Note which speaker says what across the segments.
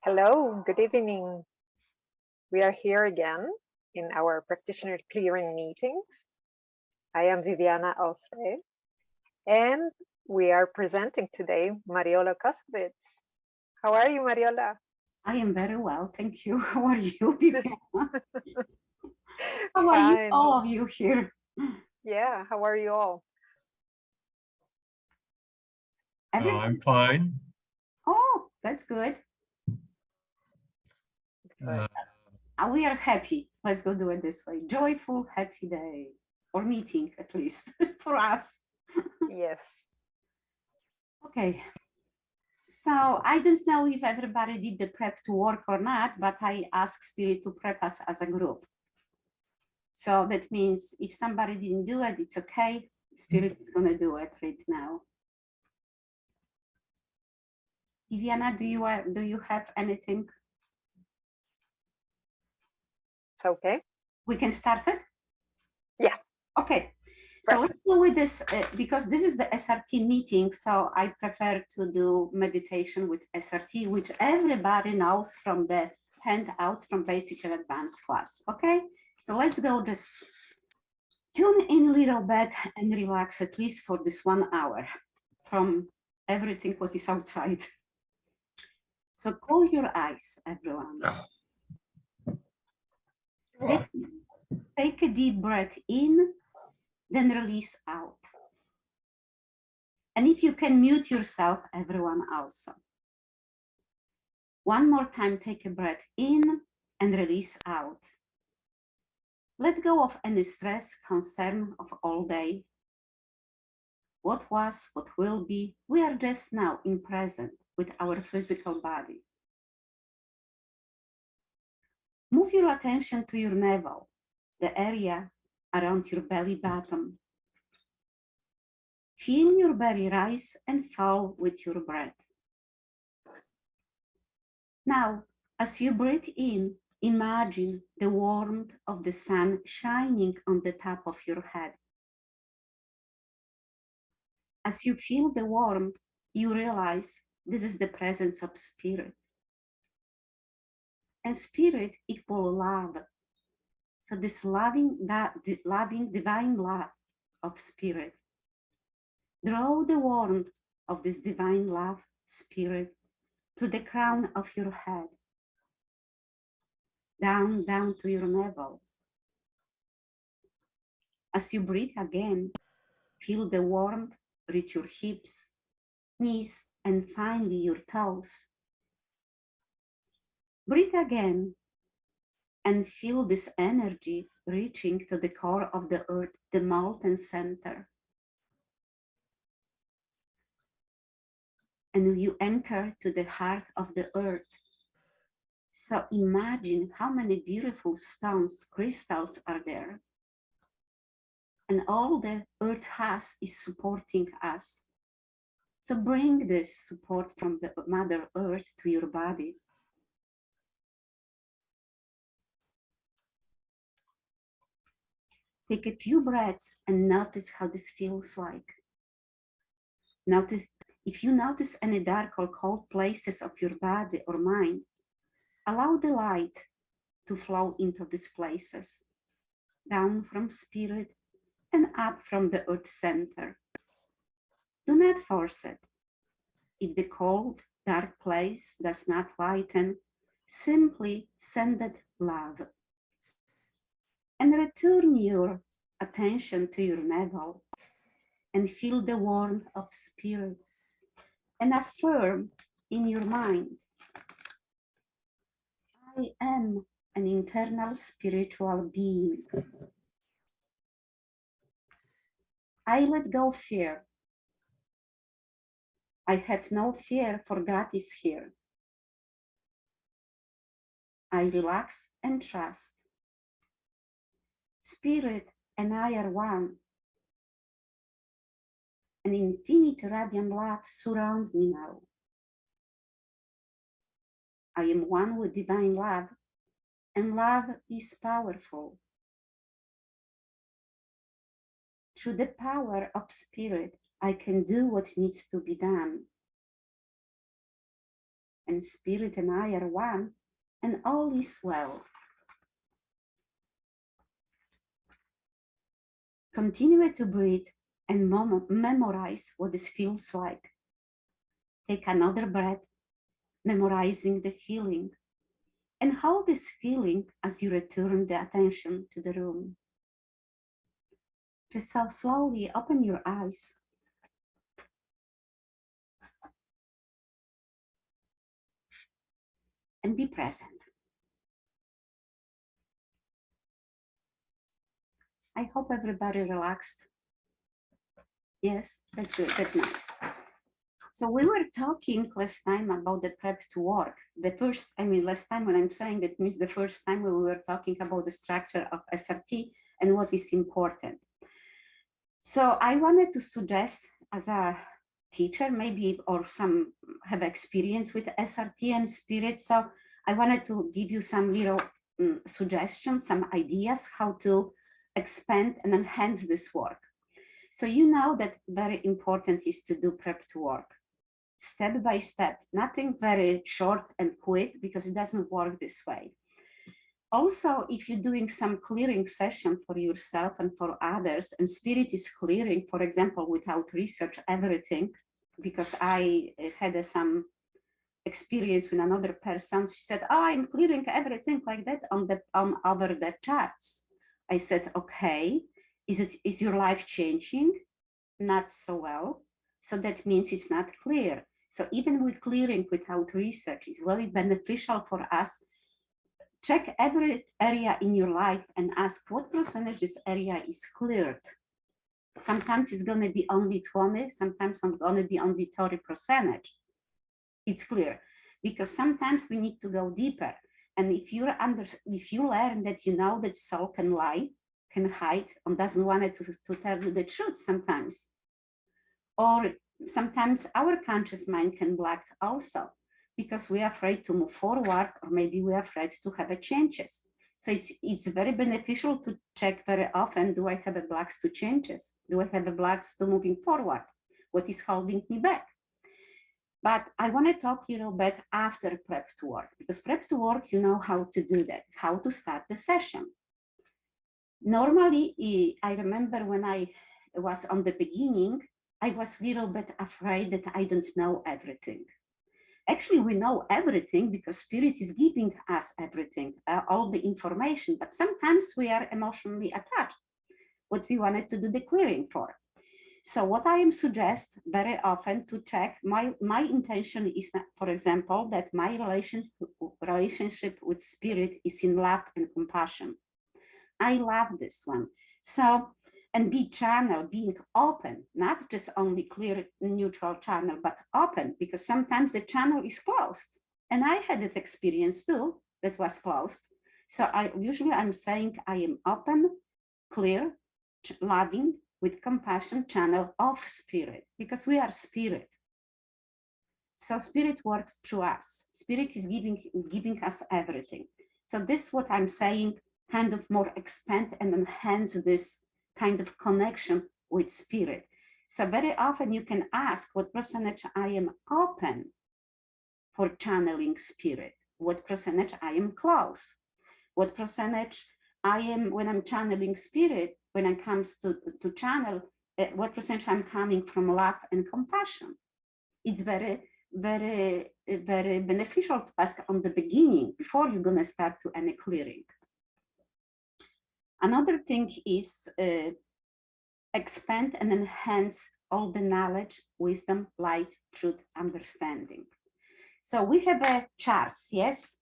Speaker 1: Hello, good evening. We are here again in our practitioner clearing meetings. I am Viviana Alce, and we are presenting today Mariola Kosowicz. How are you, Mariola?
Speaker 2: I am very well, thank you. How are you, Viviana? How are you,
Speaker 1: Fine.
Speaker 2: all of you here?
Speaker 1: Yeah, how are you all?
Speaker 2: Everybody?
Speaker 3: I'm fine.
Speaker 2: Oh, that's good.
Speaker 1: Good.
Speaker 2: We are happy. Let's go do it this way. Joyful, happy day, or meeting at least for us.
Speaker 1: Yes.
Speaker 2: Okay. So I don't know if everybody did the prep to work or not, but I asked Spirit to prep us as a group. So that means if somebody didn't do it, it's okay. Spirit is going to do it right now. Viviana, do you have anything?
Speaker 1: It's okay.
Speaker 2: We can start it?
Speaker 1: Yeah.
Speaker 2: Okay. So let's go with this because this is the SRT meeting. So I prefer to do meditation with SRT, which everybody knows from the handouts from basic and advanced class. Okay. So let's go just tune in a little bit and relax at least for this 1 hour from everything what is outside. So close your eyes, everyone. Take a deep breath in, then release out. And if you can mute yourself, everyone also. One more time, take a breath in and release out. Let go of any stress, concern of all day. What was, what will be, we are just now in present with our physical body. Move your attention to your navel, the area around your belly button. Feel your belly rise and fall with your breath. Now, as you breathe in, imagine the warmth of the sun shining on the top of your head. As you feel the warmth, you realize this is the presence of spirit. And spirit equals love. So this loving divine love of spirit. Draw the warmth of this divine love, spirit, to the crown of your head. Down to your navel. As you breathe again, feel the warmth reach your hips, knees, and finally your toes. Breathe again and feel this energy reaching to the core of the earth, the molten center. And you anchor to the heart of the earth. So imagine how many beautiful stones, crystals are there. And all the earth has is supporting us. So bring this support from the Mother Earth to your body. Take a few breaths and notice how this feels like. Notice if you notice any dark or cold places of your body or mind, allow the light to flow into these places, down from spirit and up from the earth center. Do not force it. If the cold, dark place does not lighten, simply send it love. And return your attention to your navel and feel the warmth of spirit and affirm in your mind, I am an internal spiritual being. I let go fear. I have no fear, for God is here. I relax and trust. Spirit and I are one. An infinite radiant love surrounds me now. I am one with divine love, and love is powerful. Through the power of spirit, I can do what needs to be done. and spirit and I are one, and all is well. Continue to breathe and memorize what this feels like. Take another breath, memorizing the feeling, and hold this feeling as you return the attention to the room. Just so slowly open your eyes. And be present. I hope everybody relaxed. Yes, that's good, that's nice. So we were talking last time about the prep to work. Last time when I'm saying that means the first time when we were talking about the structure of SRT and what is important. So I wanted to suggest as a teacher, maybe, or some have experience with SRT and spirit. So I wanted to give you some little suggestions, some ideas how to expand and enhance this work. So you know that very important is to do prep to work. Step by step, nothing very short and quick because it doesn't work this way. Also, if you're doing some clearing session for yourself and for others, and spirit is clearing, for example, without research, everything, because I had some experience with another person, she said, oh, I'm clearing everything like that on over the charts. I said, okay, is your life changing? Not so well. So that means it's not clear. So even with clearing without research, it's very beneficial for us. Check every area in your life and ask what percentage this area is cleared. Sometimes it's going to be only 20, sometimes it's going to be only 30%. It's clear because sometimes we need to go deeper. And if you learn that you know that soul can lie, can hide, and doesn't want it to tell you the truth sometimes, or sometimes our conscious mind can block also because we are afraid to move forward, or maybe we are afraid to have a changes. So it's very beneficial to check very often, do I have a blocks to changes? Do I have a blocks to moving forward? What is holding me back? But I want to talk a little bit after prep to work, because prep to work, you know how to do that, how to start the session. Normally, I remember when I was on the beginning, I was a little bit afraid that I don't know everything. Actually, we know everything because spirit is giving us everything, all the information, but sometimes we are emotionally attached, what we wanted to do the clearing for. So what I am suggest very often to check, my intention is, that, for example, that my relationship with spirit is in love and compassion. I love this one. So, and be channel, being open, not just only clear neutral channel, but open, because sometimes the channel is closed. And I had this experience too, that was closed. So I'm saying I am open, clear, loving, with compassion channel of spirit, because we are spirit. So spirit works through us. Spirit is giving us everything. So this is what I'm saying, kind of more expand and enhance this kind of connection with spirit. So very often you can ask what percentage I am open for channeling spirit, what percentage I am close, what percentage I am when I'm channeling spirit, when it comes to channel, what percentage I'm coming from love and compassion. It's very, very, very beneficial to ask on the beginning before you're going to start to any clearing. Another thing is expand and enhance all the knowledge, wisdom, light, truth, understanding. So we have a charts, yes?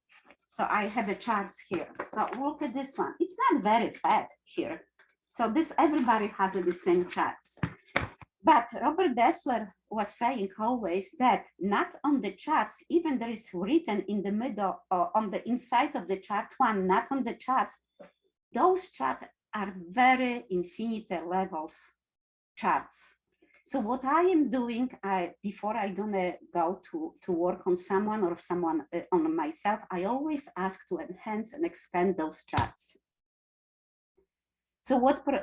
Speaker 2: So I have a charts here. So look at this one. It's not very bad here. So this, everybody has the same charts. But Robert Dessler was saying always that not on the charts, even there is written in the middle or on the inside of the chart one, not on the charts, those charts are very infinite levels charts. So what I am doing before I'm gonna go to work on someone or someone on myself, I always ask to enhance and expand those charts. So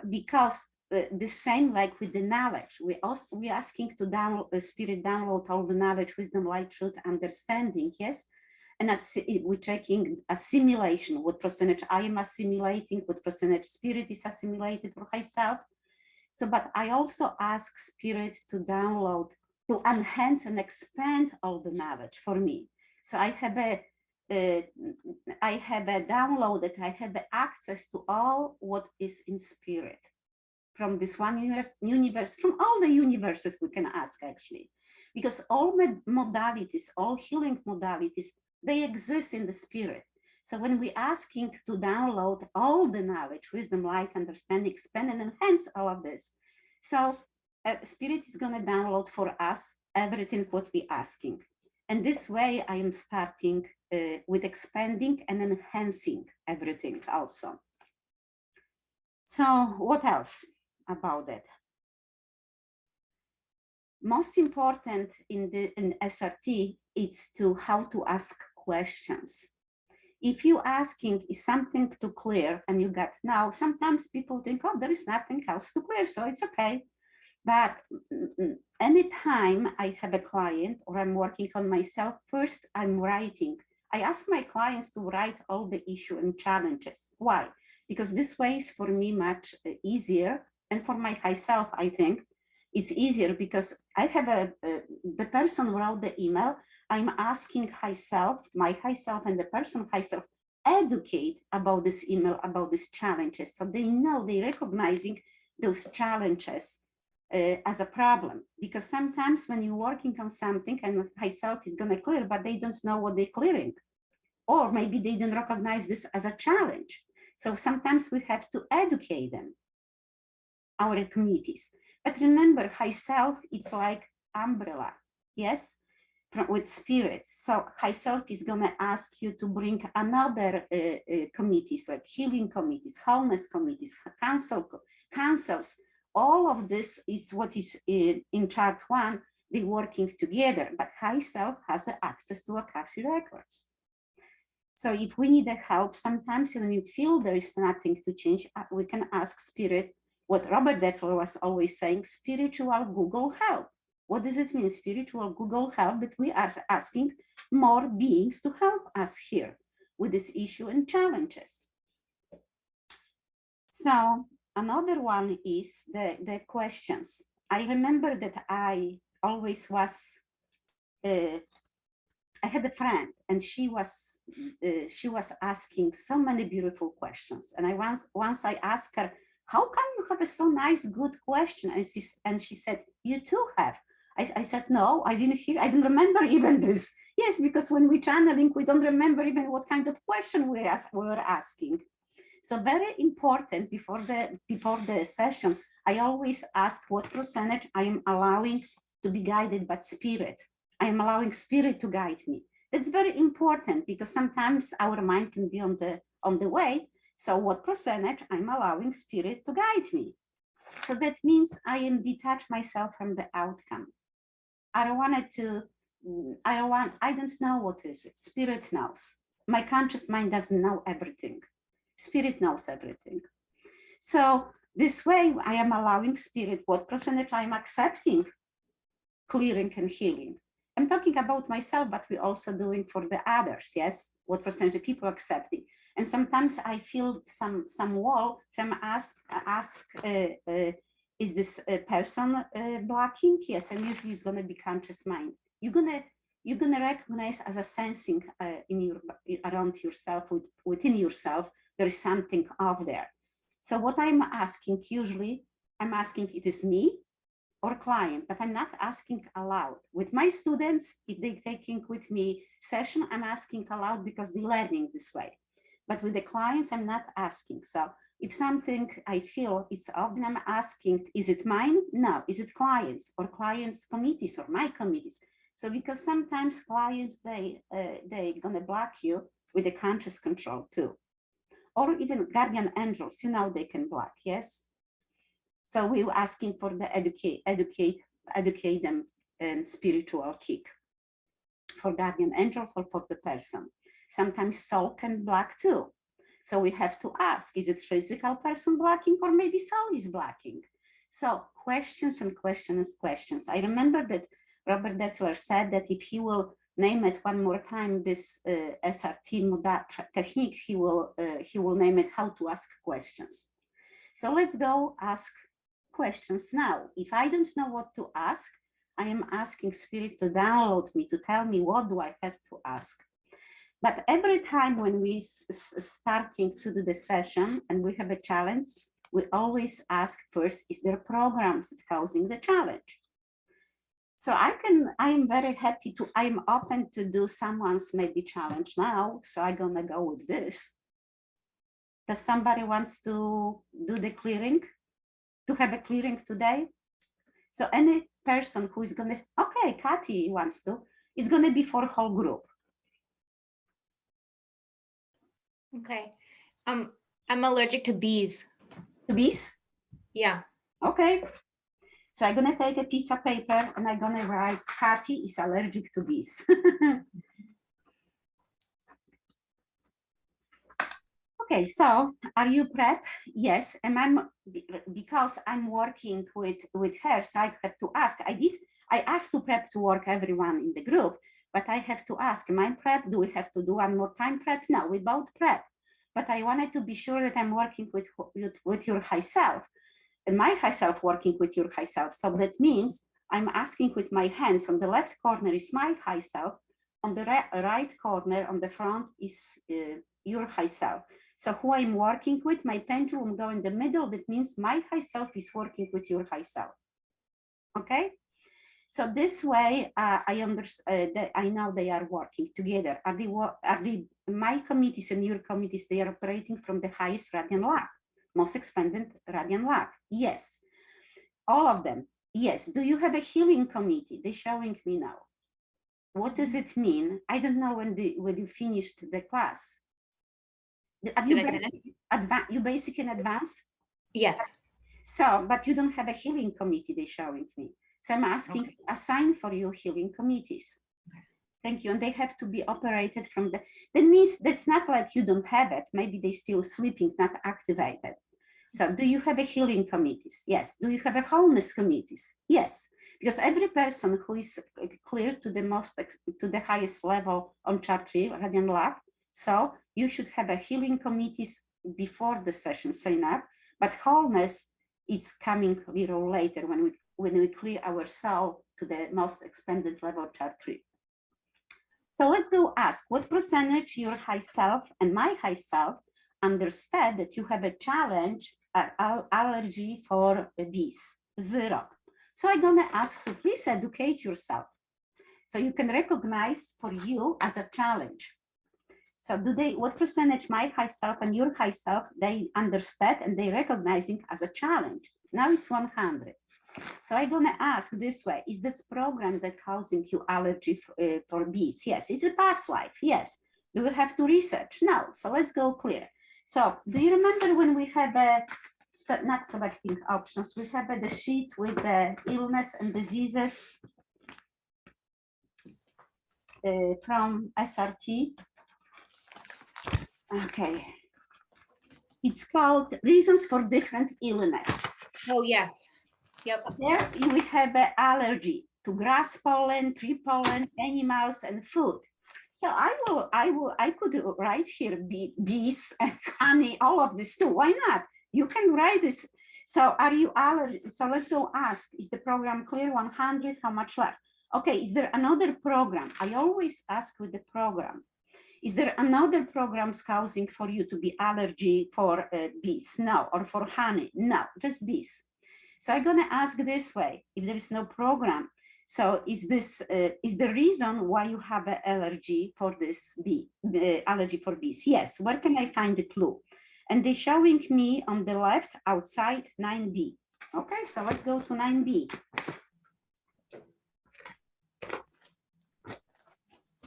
Speaker 2: because the same like with the knowledge. We asking to download the spirit, download all the knowledge, wisdom, light, truth, understanding, yes. And we're checking assimilation, what percentage I am assimilating, what percentage spirit is assimilated for myself. So, but I also ask spirit to download, to enhance and expand all the knowledge for me. So I have a download that I have access to all what is in spirit from this one universe, from all the universes we can ask actually, because all modalities, all healing modalities, they exist in the spirit. So when we're asking to download all the knowledge, wisdom, light, understanding, expand and enhance all of this, so spirit is going to download for us everything what we're asking. And this way I am starting with expanding and enhancing everything also. So what else about that? Most important in SRT, it's to how to ask questions. If you asking is something to clear and you got now, sometimes people think, oh, there is nothing else to clear, so it's okay. But anytime I have a client or I'm working on myself, first I'm writing. I ask my clients to write all the issue and challenges. Why? Because this way is for me much easier, and for my high self, I think it's easier because I have the person who wrote the email. I'm asking my high self and the person high self educate about this email, about these challenges. So they know, they recognizing those challenges as a problem, because sometimes when you're working on something and high self is going to clear, but they don't know what they're clearing, or maybe they didn't recognize this as a challenge. So sometimes we have to educate them, our committees. But remember, high self, it's like umbrella, yes, with spirit. So high self is going to ask you to bring another committees, like healing committees, wholeness committees, councils. All of this is what is in chart 1, they're working together, but high self has access to Akashic records. So if we need a help, sometimes when you feel there is nothing to change, we can ask spirit, what Robert Dessler was always saying, spiritual Google help. What does it mean, spiritual Google help? That we are asking more beings to help us here with this issue and challenges. So another one is the questions. I remember that I always was, I had a friend and she was asking so many beautiful questions. And I once I asked her, how come you have a so nice, good question? And she said, you too have. I said, no, I didn't hear, I didn't remember even this. Yes, because when we channeling, we don't remember even what kind of question we were asking. So very important before the session, I always ask what percentage I am allowing to be guided by spirit. I am allowing spirit to guide me. That's very important because sometimes our mind can be on the way. So what percentage I'm allowing spirit to guide me? So that means I am detached myself from the outcome. I don't know what is it. Spirit knows. My conscious mind doesn't know everything. Spirit knows everything. So this way I am allowing spirit what percentage I'm accepting, clearing and healing. I'm talking about myself, but we're also doing for the others, yes? What percentage of people accepting. And sometimes I feel some wall, some ask, is this person blocking? Yes, and usually it's gonna be conscious mind. You're gonna recognize as a sensing around yourself, within yourself, there is something off there. So what I'm asking, usually I'm asking it is me or client, but I'm not asking aloud. With my students, if they're taking with me session, I'm asking aloud because they're learning this way. But with the clients, I'm not asking. So if something I feel it's off, then I'm asking, is it mine? No. Is it clients or clients' committees or my committees? So because sometimes clients, they're gonna block you with the conscious control too. Or even guardian angels, they can block, yes? So we were asking for the educate them spiritual kick for guardian angels or for the person. Sometimes soul can block too. So we have to ask, is it physical person blocking or maybe soul is blocking? So questions and questions, questions. I remember that Robert Dessler said that if he will name it one more time, this SRT technique, he will name it how to ask questions. So let's go ask questions now. If I don't know what to ask, I am asking Spirit to download me, to tell me what do I have to ask. But every time when we starting to do the session and we have a challenge, we always ask first, is there programs causing the challenge? So I'm very happy to, I'm open to do someone's maybe challenge now. So I'm gonna go with this. Does somebody wants to do the clearing, to have a clearing today? So any person who is gonna, okay, Kathy wants to, it's gonna be for whole group.
Speaker 3: Okay. I'm allergic to bees.
Speaker 2: To bees?
Speaker 3: Yeah.
Speaker 2: Okay. So I'm gonna take a piece of paper and I'm gonna write Kathy is allergic to bees. Okay, so are you prep? Yes, and because I'm working with her, so I have to ask. I asked to prep to work everyone in the group, but I have to ask, am I prep? Do we have to do one more time prep? No, we both prep. But I wanted to be sure that I'm working with your high self, and my high self working with your high self. So that means I'm asking with my hands. On the left corner is my high self. On the right corner on the front is your high self. So who I'm working with, my pendulum go in the middle. That means my high self is working with your high self. Okay. So this way, I understand that I know they are working together. Are they my committees and your committees? They are operating from the highest radian lag, most expanded radian lag. Yes, all of them. Yes. Do you have a healing committee? They're showing me now. What does it mean? I don't know when you finished the class. Are you basic in advance?
Speaker 3: Yes.
Speaker 2: So, but you don't have a healing committee, they're showing me. So I'm asking to assign for you healing committees. Okay. Thank you. And they have to be operated from the, that means that's not like you don't have it. Maybe they're still sleeping, not activated. So do you have a healing committees? Yes. Do you have a wholeness committees? Yes. Because every person who is clear to the highest level on chart 3, radian lag, so you should have a healing committees before the session sign up, but wholeness is coming a little later when we clear our soul to the most expanded level chart 3. So let's go ask what percentage your high self and my high self understand that you have a challenge, allergy for bees? 0. So I'm gonna ask to please educate yourself so you can recognize for you as a challenge. So what percentage my high self and your high self, they understand and they recognizing as a challenge? Now it's 100. So I'm gonna ask this way, is this program that causing you allergy for bees? Yes. Is it past life? Yes. Do we have to research? No. So let's go clear. So do you remember when we have not selecting options, we have the sheet with the illness and diseases from SRT? Okay. It's called Reasons for Different Illness.
Speaker 3: Oh, yes. Yep.
Speaker 2: There we have an allergy to grass pollen, tree pollen, animals, and food. So I could write here bees and honey, all of this too. Why not? You can write this. So are you allergic? So let's go ask, is the program clear? 100, how much left? Okay, is there another program? I always ask with the program. Is there another programs causing for you to be allergy for bees? No. Or for honey? No, just bees. So I'm gonna ask this way, if there is no program, so is the reason why you have an allergy for this bee, the allergy for bees? Yes, where can I find the clue? And they're showing me on the left outside 9B. Okay, so let's go to 9B.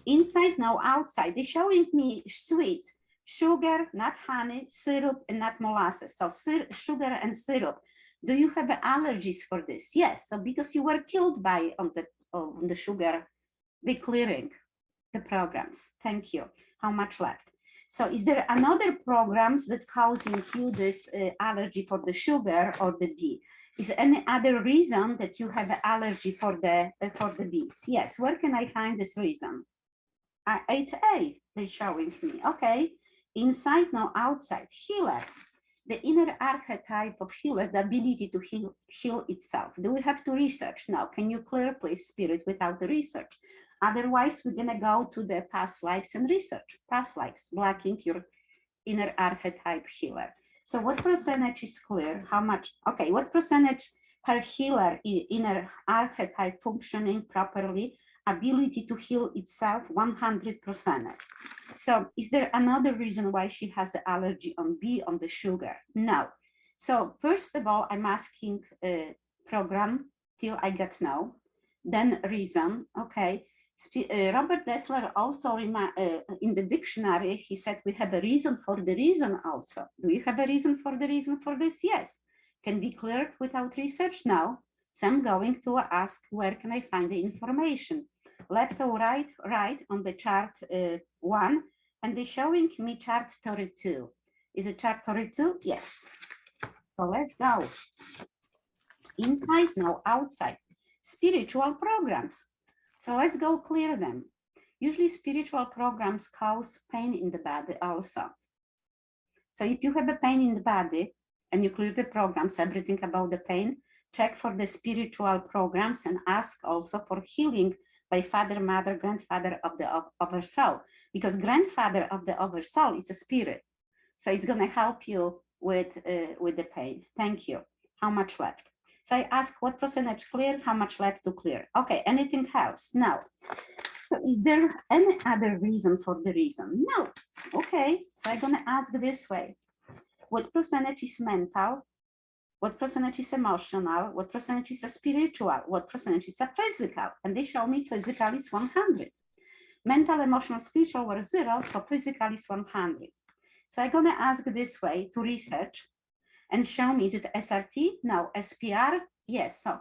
Speaker 2: Inside, no, outside. They're showing me sweets, sugar, not honey, syrup, and not molasses. So sugar and syrup. Do you have allergies for this? Yes. So because you were killed by on the sugar, the clearing, the programs. Thank you. How much left? So is there another programs that causing you this allergy for the sugar or the bee? Is any other reason that you have an allergy for the bees? Yes. Where can I find this reason? 8A, they're showing me. Okay. Inside, now outside. Healer. The inner archetype of healer, the ability to heal itself. Do we have to research? Now, can you clear, please, spirit, without the research? Otherwise, we're gonna go to the past lives and research. Past lives, blocking your inner archetype healer. So what percentage is clear? How much? Okay, what percentage per healer inner archetype functioning properly? Ability to heal itself, 100%. So is there another reason why she has the allergy on B, on the sugar? No. So first of all, I'm asking program till I get no, then reason, okay. Robert Dessler also in the dictionary, he said we have a reason for the reason also. Do you have a reason for the reason for this? Yes. Can be cleared without research? No. So I'm going to ask, where can I find the information? Left or right? Right on the chart 1, and they're showing me chart 32. Is it chart 32? Yes. So let's go. Inside, now outside. Spiritual programs. So let's go clear them. Usually spiritual programs cause pain in the body also. So if you have a pain in the body and you clear the programs, everything about the pain, check for the spiritual programs and ask also for healing by father, mother, grandfather of the oversoul, because grandfather of the oversoul is a spirit. So it's gonna help you with the pain. Thank you. How much left? So I ask what percentage clear, how much left to clear? Okay, anything else? No. So is there any other reason for the reason? No. Okay, so I'm gonna ask this way. What percentage is mental? What percentage is emotional? What percentage is a spiritual? What percentage is a physical? And they show me physical is 100. Mental, emotional, spiritual were 0, so physical is 100. So I'm gonna ask this way to research and show me, is it SRT? No. SPR? Yes. So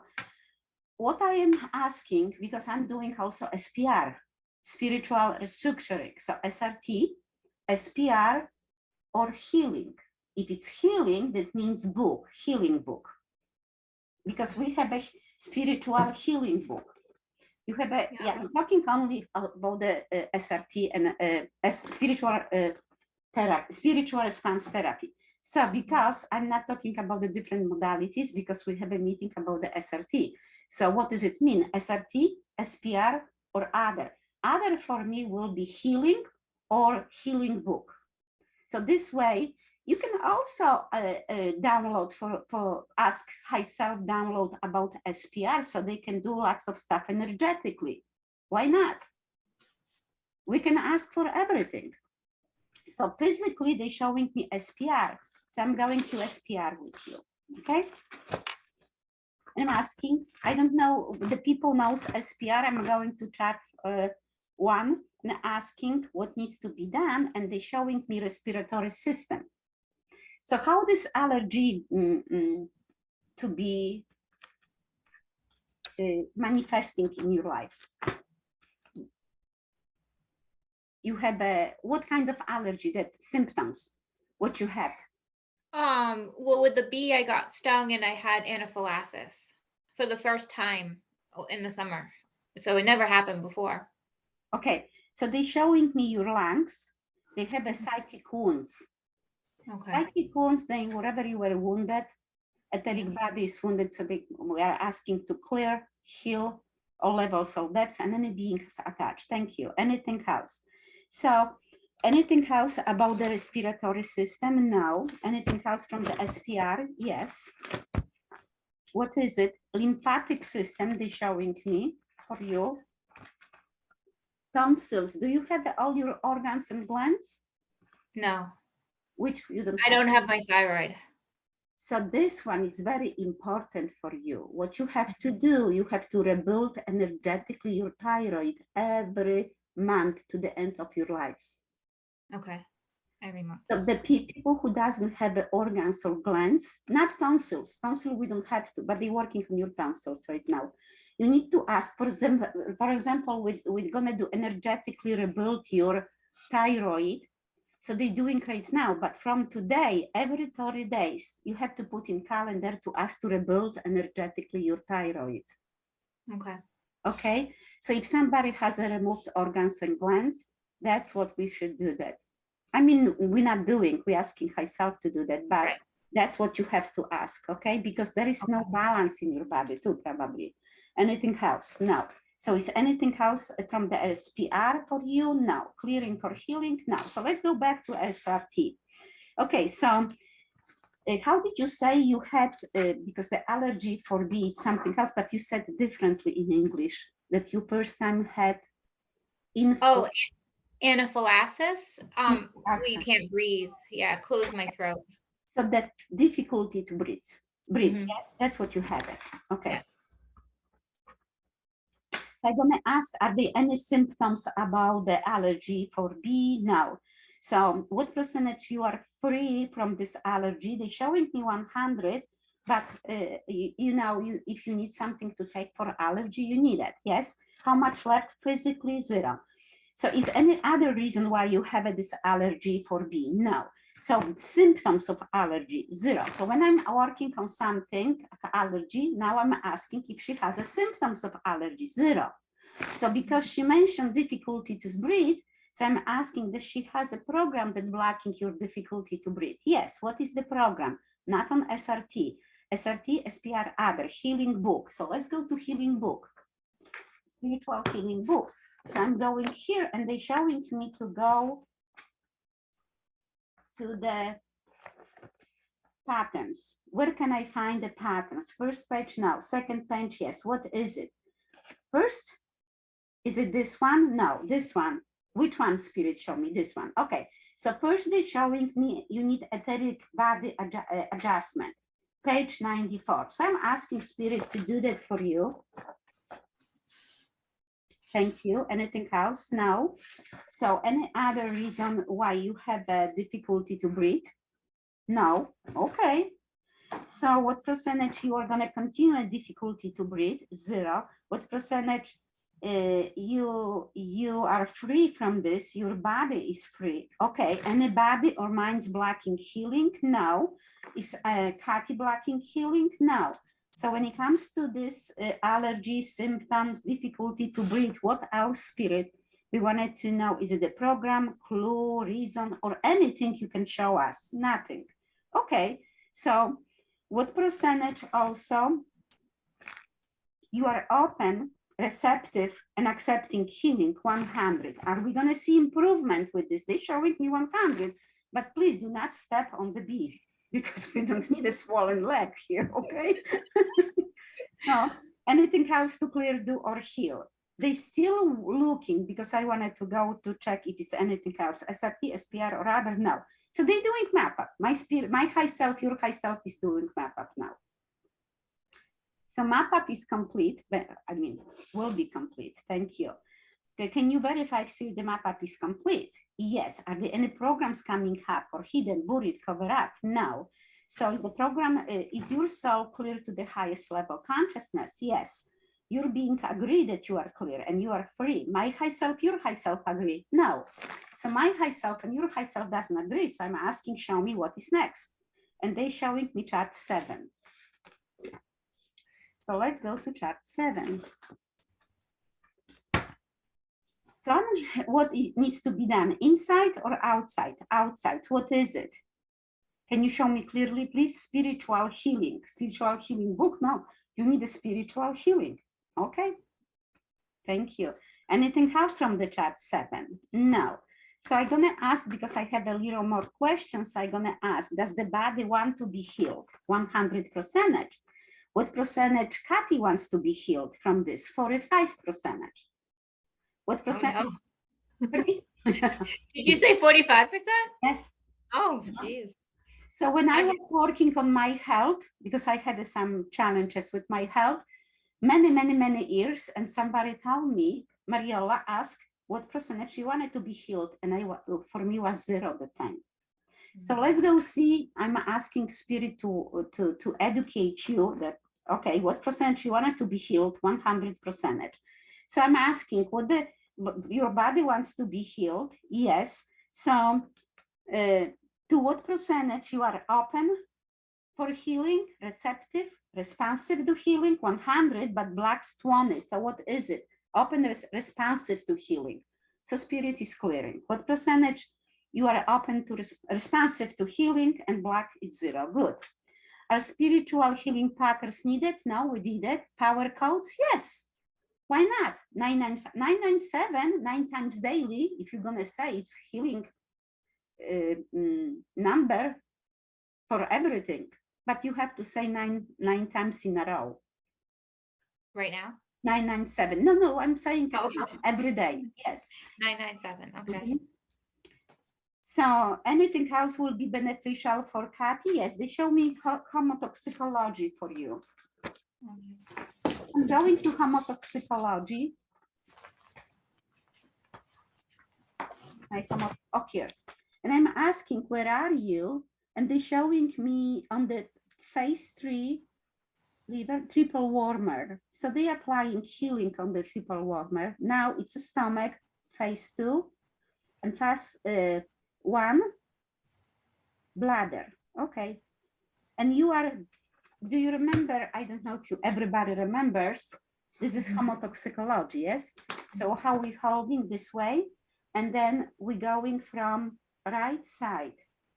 Speaker 2: what I am asking, because I'm doing also SPR, spiritual restructuring. So SRT, SPR, or healing. If it's healing, that means book, healing book. Because we have a spiritual healing book. You have a, yeah, I'm talking only about the SRT and spiritual therapy, spiritual response therapy. So because I'm not talking about the different modalities, because we have a meeting about the SRT. So what does it mean? SRT, SPR, or other? Other for me will be healing or healing book. So this way, you can also download for ask high self download about SPR, so they can do lots of stuff energetically. Why not? We can ask for everything. So physically, they're showing me SPR. So I'm going to SPR with you, okay? I'm asking, I don't know, the people knows SPR, I'm going to chart 1 and asking what needs to be done, and they're showing me respiratory system. So how this allergy to be manifesting in your life? You have what kind of allergy, that symptoms, what you have?
Speaker 3: Well, with the bee, I got stung and I had anaphylaxis for the first time in the summer. So it never happened before.
Speaker 2: Okay, so they're showing me your lungs. They have a psychic wounds.
Speaker 3: Okay.
Speaker 2: Psychic wounds, then wherever you were wounded, etheric body is wounded, so we are asking to clear, heal all levels of that, and any beings attached. Thank you. Anything else? So anything else about the respiratory system? No. Anything else from the SPR? Yes. What is it? Lymphatic system, they're showing me for you. Tonsils, do you have all your organs and glands?
Speaker 3: No.
Speaker 2: Which you don't
Speaker 3: I don't have my thyroid.
Speaker 2: So this one is very important for you. What you have to do, you have to rebuild energetically your thyroid every month to the end of your lives.
Speaker 3: Okay. Every month.
Speaker 2: So the people who doesn't have the organs or glands, not tonsils, tonsil we don't have to, but they're working on your tonsils right now. You need to ask, for example, we're gonna do energetically rebuild your thyroid So they're doing right now, but from today, every 30 days, you have to put in calendar to ask to rebuild energetically your thyroid.
Speaker 3: Okay.
Speaker 2: Okay, so if somebody has a removed organs and glands, that's what we should do that. I mean, we're not doing, we're asking myself to do that, but
Speaker 3: Right.
Speaker 2: that's what you have to ask, okay? Because there is no balance in your body too, probably. Anything else? No. So is anything else from the SPR for you? No. Clearing for healing? No. So let's go back to SRT. Okay, so how did you say you had, because the allergy for B it's something else, but you said differently in English, that you first time had
Speaker 3: Oh, anaphylaxis. Where you
Speaker 2: Accent.
Speaker 3: can't breathe. Yeah, close my throat.
Speaker 2: So that difficulty to breathe.
Speaker 3: Mhm.
Speaker 2: Yes, that's what you had. Okay.
Speaker 3: Yes.
Speaker 2: I'm gonna ask, are there any symptoms about the allergy for B? No. So what percentage you are free from this allergy? They're showing me 100, but if you need something to take for allergy, you need it, yes? How much left physically? 0. So is any other reason why you have this allergy for B? No. So symptoms of allergy, 0. So when I'm working on something, allergy, now I'm asking if she has a symptoms of allergy, 0. So because she mentioned difficulty to breathe, so I'm asking that she has a program that's blocking your difficulty to breathe. Yes, what is the program? Not on SRT. SRT, SPR, other, healing book. So let's go to healing book, spiritual healing book. So I'm going here and they're showing me to go to the patterns. Where can I find the patterns? First page, no. Second page, yes. What is it? First, is it this one? No, this one. Which one, Spirit? Show me this one. Okay, so first they're showing me you need etheric body adjustment, page 94. So I'm asking Spirit to do that for you. Thank you. Anything else? No. So any other reason why you have a difficulty to breathe? No. Okay. So what percentage you are going to continue a difficulty to breathe? 0. What percentage you are free from this? Your body is free. Okay. Any body or mind's blocking healing? No. Is Kati blocking healing? No. So when it comes to this allergy symptoms, difficulty to breathe, what else, Spirit? We wanted to know, is it the program, clue, reason, or anything you can show us? Nothing. Okay. So what percentage also you are open, receptive, and accepting healing? 100. Are we going to see improvement with this? They're showing me 100, but please do not step on the bee because we don't need a swollen leg here, okay? So anything else to clear, do, or heal? They're still looking because I wanted to go to check if it's anything else, SRT, SPR, or other, no. So they're doing map up. My spirit, my high self, your high self is doing map up now. So map up is complete, but I mean, will be complete. Thank you. Can you verify if the map up is complete? Yes. Are there any programs coming up or hidden, buried, cover up? No. So the program is your soul clear to the highest level consciousness? Yes. Your being agree that you are clear and you are free. My high self, your high self agree? No. So my high self and your high self doesn't agree. So I'm asking, show me what is next. And they showing me chart 7. So let's go to chart 7. So what needs to be done, inside or outside? Outside. What is it? Can you show me clearly, please? Spiritual healing. Spiritual healing book? No, you need a spiritual healing. Okay. Thank you. Anything else from the chart 7? No. So I'm going to ask, because I have a little more questions, I'm going to ask, does the body want to be healed? 100%. What percentage Kathy wants to be healed from this? 45%. What percentage?
Speaker 3: Oh, no. Did you say 45%?
Speaker 2: Yes.
Speaker 3: Oh, geez.
Speaker 2: So when I was working on my health, because I had some challenges with my health, many years, and somebody told me, Mariola asked what percentage you wanted to be healed, and for me was 0 at the time. So let's go see. I'm asking Spirit to educate you that, okay, what percentage you wanted to be healed? 100%. So I'm asking, your body wants to be healed? Yes. So To what percentage you are open for healing, receptive, responsive to healing? 100, but black's 20. So what is it? Open, responsive to healing. So spirit is clearing. What percentage you are open to responsive to healing, and black is 0. Good. Are spiritual healing patterns needed? No, we did it. Power codes? Yes. Why not? 997, 9 times daily, if you're gonna say it's healing number for everything, but you have to say nine times in a row.
Speaker 3: Right now?
Speaker 2: 997. No, I'm saying every day. Yes.
Speaker 3: 997. Okay.
Speaker 2: Mm-hmm. So anything else will be beneficial for Kathy? Yes, they show me homotoxicology for you. I'm going to homotoxicology. Here. And I'm asking, where are you? And they're showing me on the phase 3 liver triple warmer. So they're applying healing on the triple warmer. Now it's a stomach, phase 2, and phase 1, bladder. Okay. And you are, do you remember? I don't know if everybody remembers. This is homotoxicology, yes? So how we holding this way, and then we going from right side,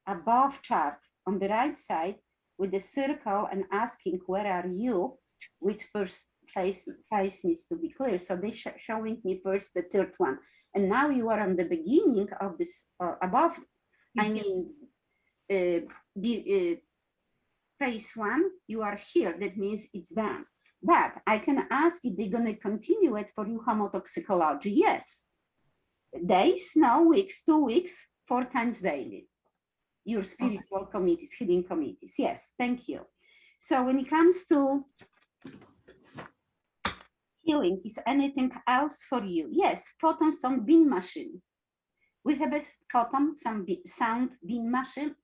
Speaker 2: above chart on the right side with the circle and asking, where are you? Which first face needs to be clear. So they showing me first the third one. And now you are on the beginning of this, above, I mean, phase 1, you are here. That means it's done. But I can ask if they're going to continue it for you homotoxicology. Yes. Days, no, weeks, 2 weeks, 4 times daily. Your spiritual committees, healing committees. Yes, thank you. So when it comes to healing, is anything else for you? Yes, photon sound beam machine. We have a photon sound beam machine.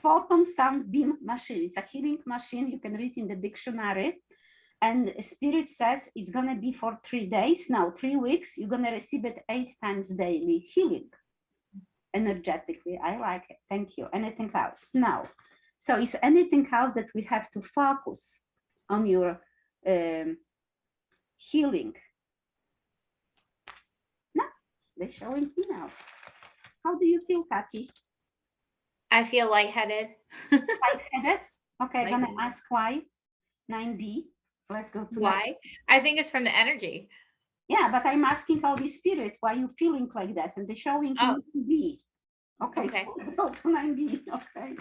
Speaker 2: Photon sound beam machine. It's a healing machine. You can read in the dictionary. And Spirit says it's going to be for 3 days. Now, 3 weeks, you're going to receive it 8 times daily, healing energetically. I like it. Thank you. Anything else? No. So is anything else that we have to focus on your healing? No, they're showing me now. How do you feel, Kathy?
Speaker 3: I feel lightheaded.
Speaker 2: Lightheaded? Okay, I'm going to ask why. 9B. Let's go to
Speaker 3: why. I think it's from the energy.
Speaker 2: Yeah, but I'm asking Holy Spirit why you feeling like that, and they're showing me 9B. Okay, so let's go to 9B. Okay.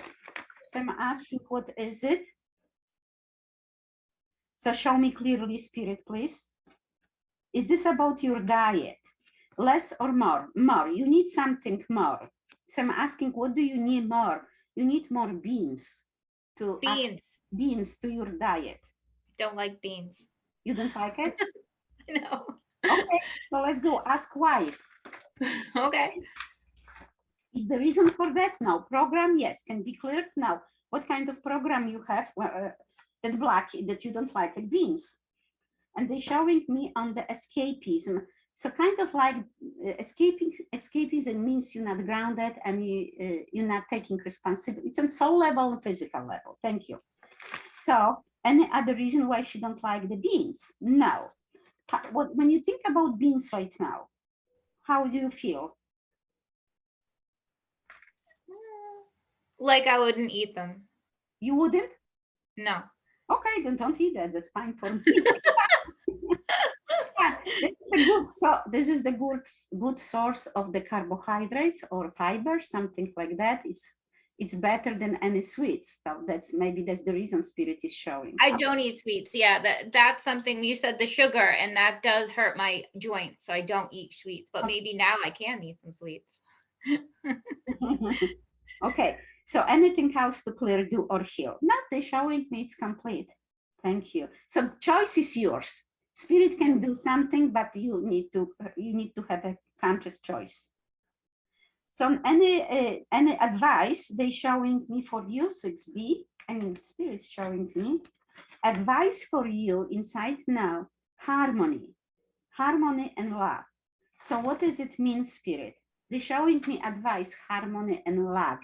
Speaker 2: So I'm asking, what is it? So show me clearly, Spirit, please. Is this about your diet? Less or more? More. You need something more. So I'm asking, what do you need more? You need more beans to beans to your diet.
Speaker 3: Don't like beans.
Speaker 2: You don't like it?
Speaker 3: No.
Speaker 2: Okay, so let's go. Ask why.
Speaker 3: Okay.
Speaker 2: Is the reason for that? No. Program, yes, can be cleared now. What kind of program you have that black, that you don't like it? Beans. And they're showing me on the escapism. So kind of like escapism means you're not grounded and you're not taking responsibility. It's on soul level and physical level. Thank you. So any other reason why she don't like the beans? No. When you think about beans right now, how do you feel?
Speaker 3: Like I wouldn't eat them.
Speaker 2: You wouldn't?
Speaker 3: No.
Speaker 2: Okay, then don't eat that. That's fine for me. It's the good. So this is the good source of the carbohydrates or fiber, something like that. It's better than any sweets. So that's the reason Spirit is showing.
Speaker 3: I don't eat sweets. Yeah, that's something you said, the sugar, and that does hurt my joints. So I don't eat sweets, but maybe now I can eat some sweets.
Speaker 2: Okay. So anything else to clear, do, or heal? No, they're showing me it's complete. Thank you. So choice is yours. Spirit can do something, but you need to have a conscious choice. So any advice they showing me for you, 6B, I mean Spirit showing me advice for you inside now, harmony and love. So what does it mean, Spirit? they're showing me advice, harmony, and love.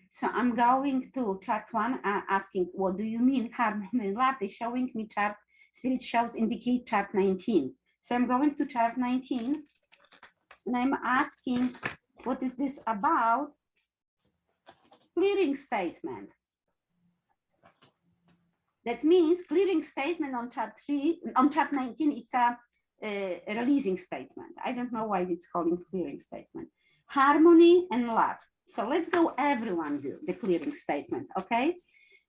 Speaker 2: So I'm going to chart 1, asking, what do you mean harmony and love? They're showing me chart, spirit shows indicate chart 19. So I'm going to chart 19, and I'm asking, what is this about? Clearing statement. That means clearing statement on chart 3, on chart 19, it's a releasing statement. I don't know why it's calling clearing statement. Harmony and love. So let's go, everyone do the clearing statement, okay?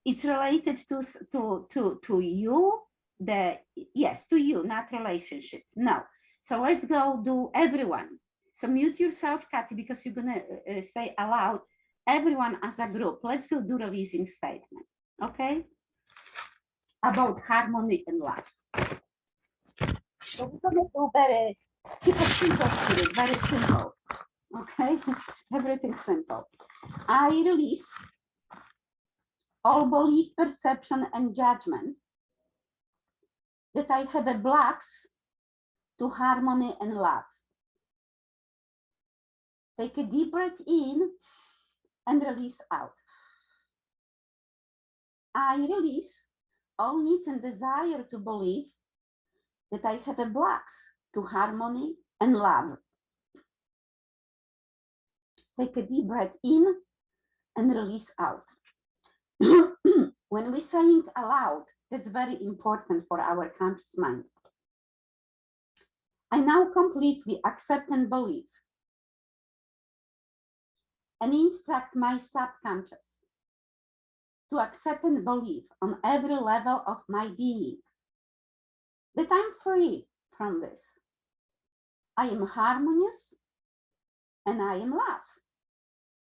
Speaker 2: It's related to you, to you, not relationship, no. So let's go do everyone. So mute yourself, Kathy, because you're gonna say aloud, everyone as a group. Let's go do releasing statement, okay? About harmony and love. So we're gonna do keep it simple, very simple, okay? Everything simple. I release all belief, perception, and judgment that I have a blocks to harmony and love. Take a deep breath in and release out. I release all needs and desire to believe that I have a blocks to harmony and love. Take a deep breath in and release out. When we're saying aloud, that's very important for our conscious mind. I now completely accept and believe and instruct my subconscious to accept and believe on every level of my being that I'm free from this. I am harmonious and I am love.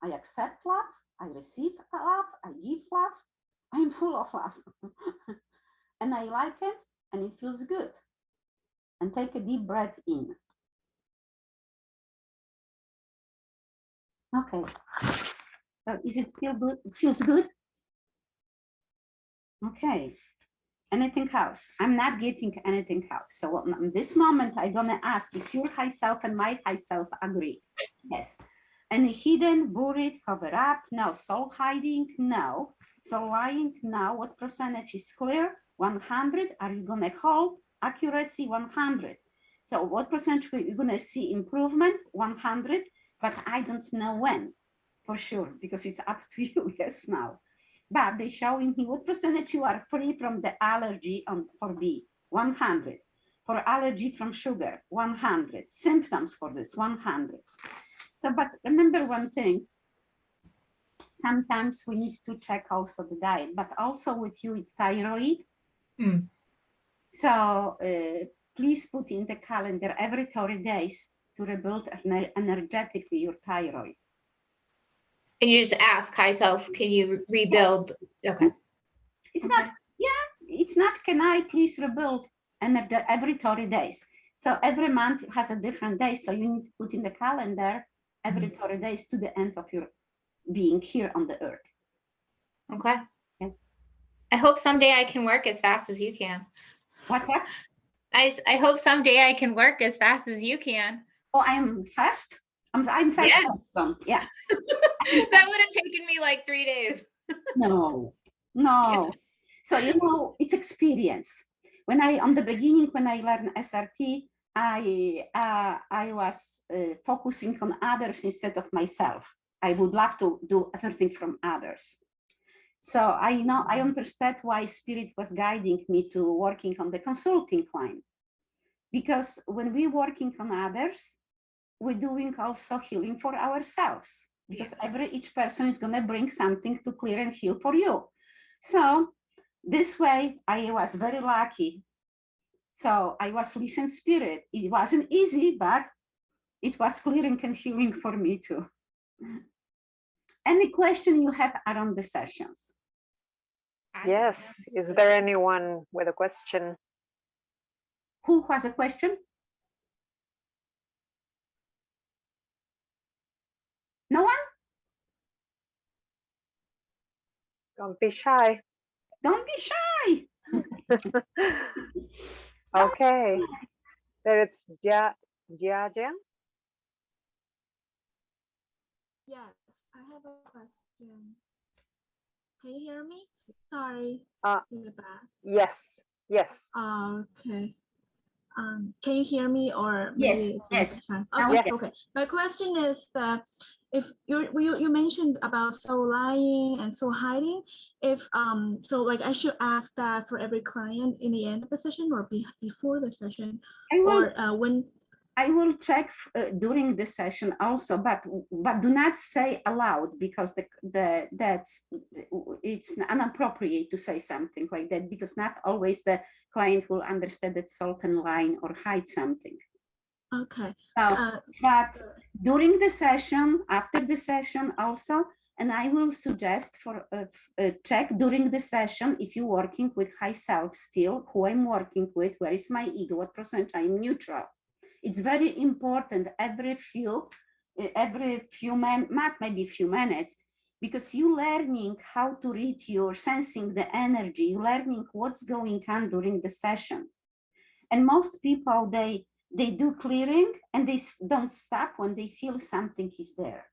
Speaker 2: I accept love, I receive love, I give love, I am full of love. And I like it and it feels good. And take a deep breath in. Okay. So is it feel good? It feels good? Okay. Anything else? I'm not getting anything else. So in this moment, I'm gonna ask, is your high self and my high self agree? Yes. Any hidden, buried, cover up? No. Soul hiding? No. Soul lying? No. What percentage is clear? 100. Are you gonna hold? Accuracy 100. So what percentage are you gonna see improvement? 100. But I don't know when, for sure, because it's up to you. Yes, now. But they're showing me what percentage you are free from the allergy for B, 100. For allergy from sugar, 100. Symptoms for this, 100. So, but remember one thing, sometimes we need to check also the diet, but also with you, it's thyroid. So please put in the calendar every 30 days to rebuild energetically your thyroid.
Speaker 3: And you just ask high self, can you rebuild? Okay.
Speaker 2: It's not, it's not, can I please rebuild every 30 days? So every month has a different day. So you need to put in the calendar every 30 days to the end of your being here on the earth.
Speaker 3: Okay. I hope someday I can work as fast as you can.
Speaker 2: What?
Speaker 3: I hope someday I can work as fast as you can.
Speaker 2: Oh, I'm fast? I'm fast.
Speaker 3: Yes.
Speaker 2: Also. Yeah.
Speaker 3: That would have taken me like 3 days.
Speaker 2: No. So, you know, it's experience. When on the beginning, when I learned SRT, I was focusing on others instead of myself. I would love to do everything from others. So I understood why Spirit was guiding me to working on the consulting line. Because when we're working on others, we're doing also healing for ourselves. Because each person is going to bring something to clear and heal for you. So this way, I was very lucky. So I was listening Spirit. It wasn't easy, but it was clearing and healing for me too. Any question you have around the sessions?
Speaker 1: Yes. Is there anyone with a question?
Speaker 2: Who has a question? No one?
Speaker 1: Don't be shy.
Speaker 2: Don't be shy.
Speaker 1: Okay. There it's Jiajian.
Speaker 4: Yes, I have a question. Can you hear me? Sorry,
Speaker 1: Uh,
Speaker 4: in the back.
Speaker 1: yes, yes,
Speaker 4: Okay. Can you hear me, or
Speaker 2: Yes,
Speaker 4: maybe it's
Speaker 2: yes.
Speaker 4: the time?
Speaker 2: Now
Speaker 4: Okay,
Speaker 2: we
Speaker 1: yes.
Speaker 4: okay. My question is that if you mentioned about soul lying and soul hiding, if so like I should ask that for every client in the end of the session or before the session,
Speaker 2: I will
Speaker 4: or when.
Speaker 2: I will check during the session also, but do not say aloud, because that's it's inappropriate to say something like that, because not always the client will understand that soul can lie or hide something.
Speaker 4: Okay.
Speaker 2: But during the session, after the session also, and I will suggest for a check during the session, if you're working with high self still, who I'm working with, where is my ego, what percent I'm neutral. It's very important every few maybe few minutes, because you learning how to read, you're sensing the energy, you learning what's going on during the session. And most people, they do clearing and they don't stop when they feel something is there.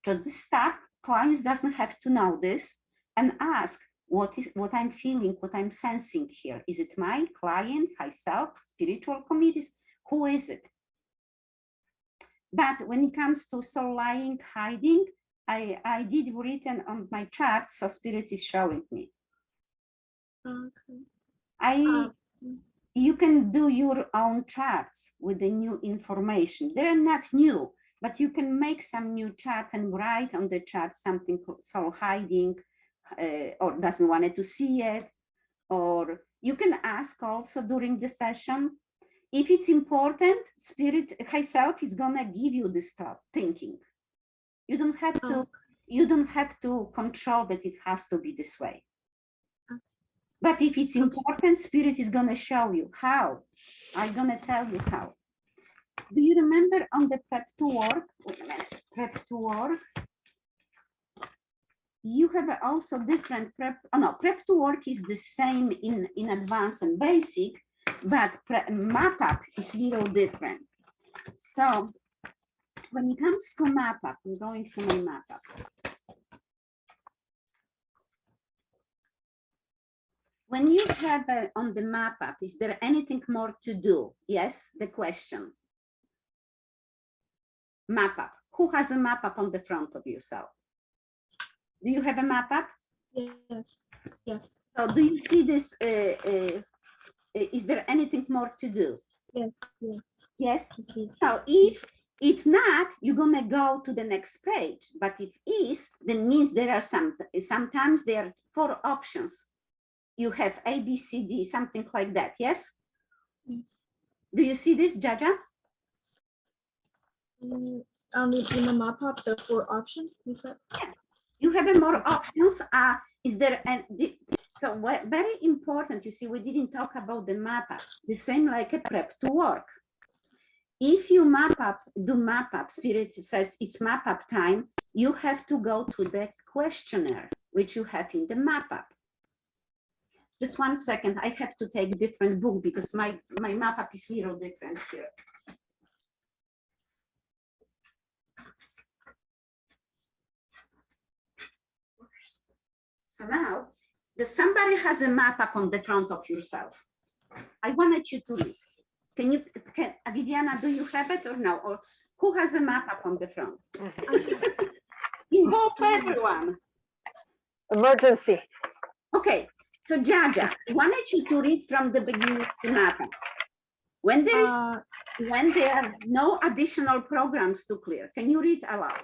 Speaker 2: Just stop. Clients doesn't have to know this, and ask what I'm feeling, what I'm sensing here. Is it my client, myself, spiritual committees? Who is it? But when it comes to soul lying, hiding, I did written on my chart, so spirit is showing me.
Speaker 4: Okay.
Speaker 2: You can do your own charts with the new information. They're not new, but you can make some new chart and write on the chart something soul hiding, or doesn't want to see it. Or you can ask also during the session. If it's important, spirit, high self is gonna give you this thought thinking. You don't have to. You don't have to control that it has to be this way. But if it's important, spirit is gonna show you how. I'm gonna tell you how. Do you remember on the prep to work? Wait a minute. Prep to work. You have also different prep. Oh no, prep to work is the same in advanced and basic, but map up is a little different. So when it comes to map up, I'm going to my map up. When you have on the map up, is there anything more to do? Yes, the question. Map up. Who has a map up on the front of yourself? Do you have a map up?
Speaker 4: Yes. Yes.
Speaker 2: So do you see this? Is there anything more to do?
Speaker 4: Yes. Yes.
Speaker 2: Yes. So if not, you're gonna go to the next page. But if is, then means there are sometimes there are 4 options. You have A, B, C, D, something like that. Yes.
Speaker 4: Yes.
Speaker 2: Do you see this, Jaja?
Speaker 4: In the map up, the 4 options you said.
Speaker 2: Yeah. You have more options. Is there so very important? You see, we didn't talk about the map up. The same like a prep to work. If you do map up, spirit says it's map up time, you have to go to the questionnaire, which you have in the map up. Just 1 second, I have to take different book because my map up is a little different here. So now, somebody has a map up on the front of yourself. I wanted you to read. Viviana, do you have it or no? Or who has a map up on the front? Involve everyone.
Speaker 1: Emergency.
Speaker 2: Okay, so Jaja, I wanted you to read from the beginning of the map up. When there are no additional programs to clear, can you read aloud?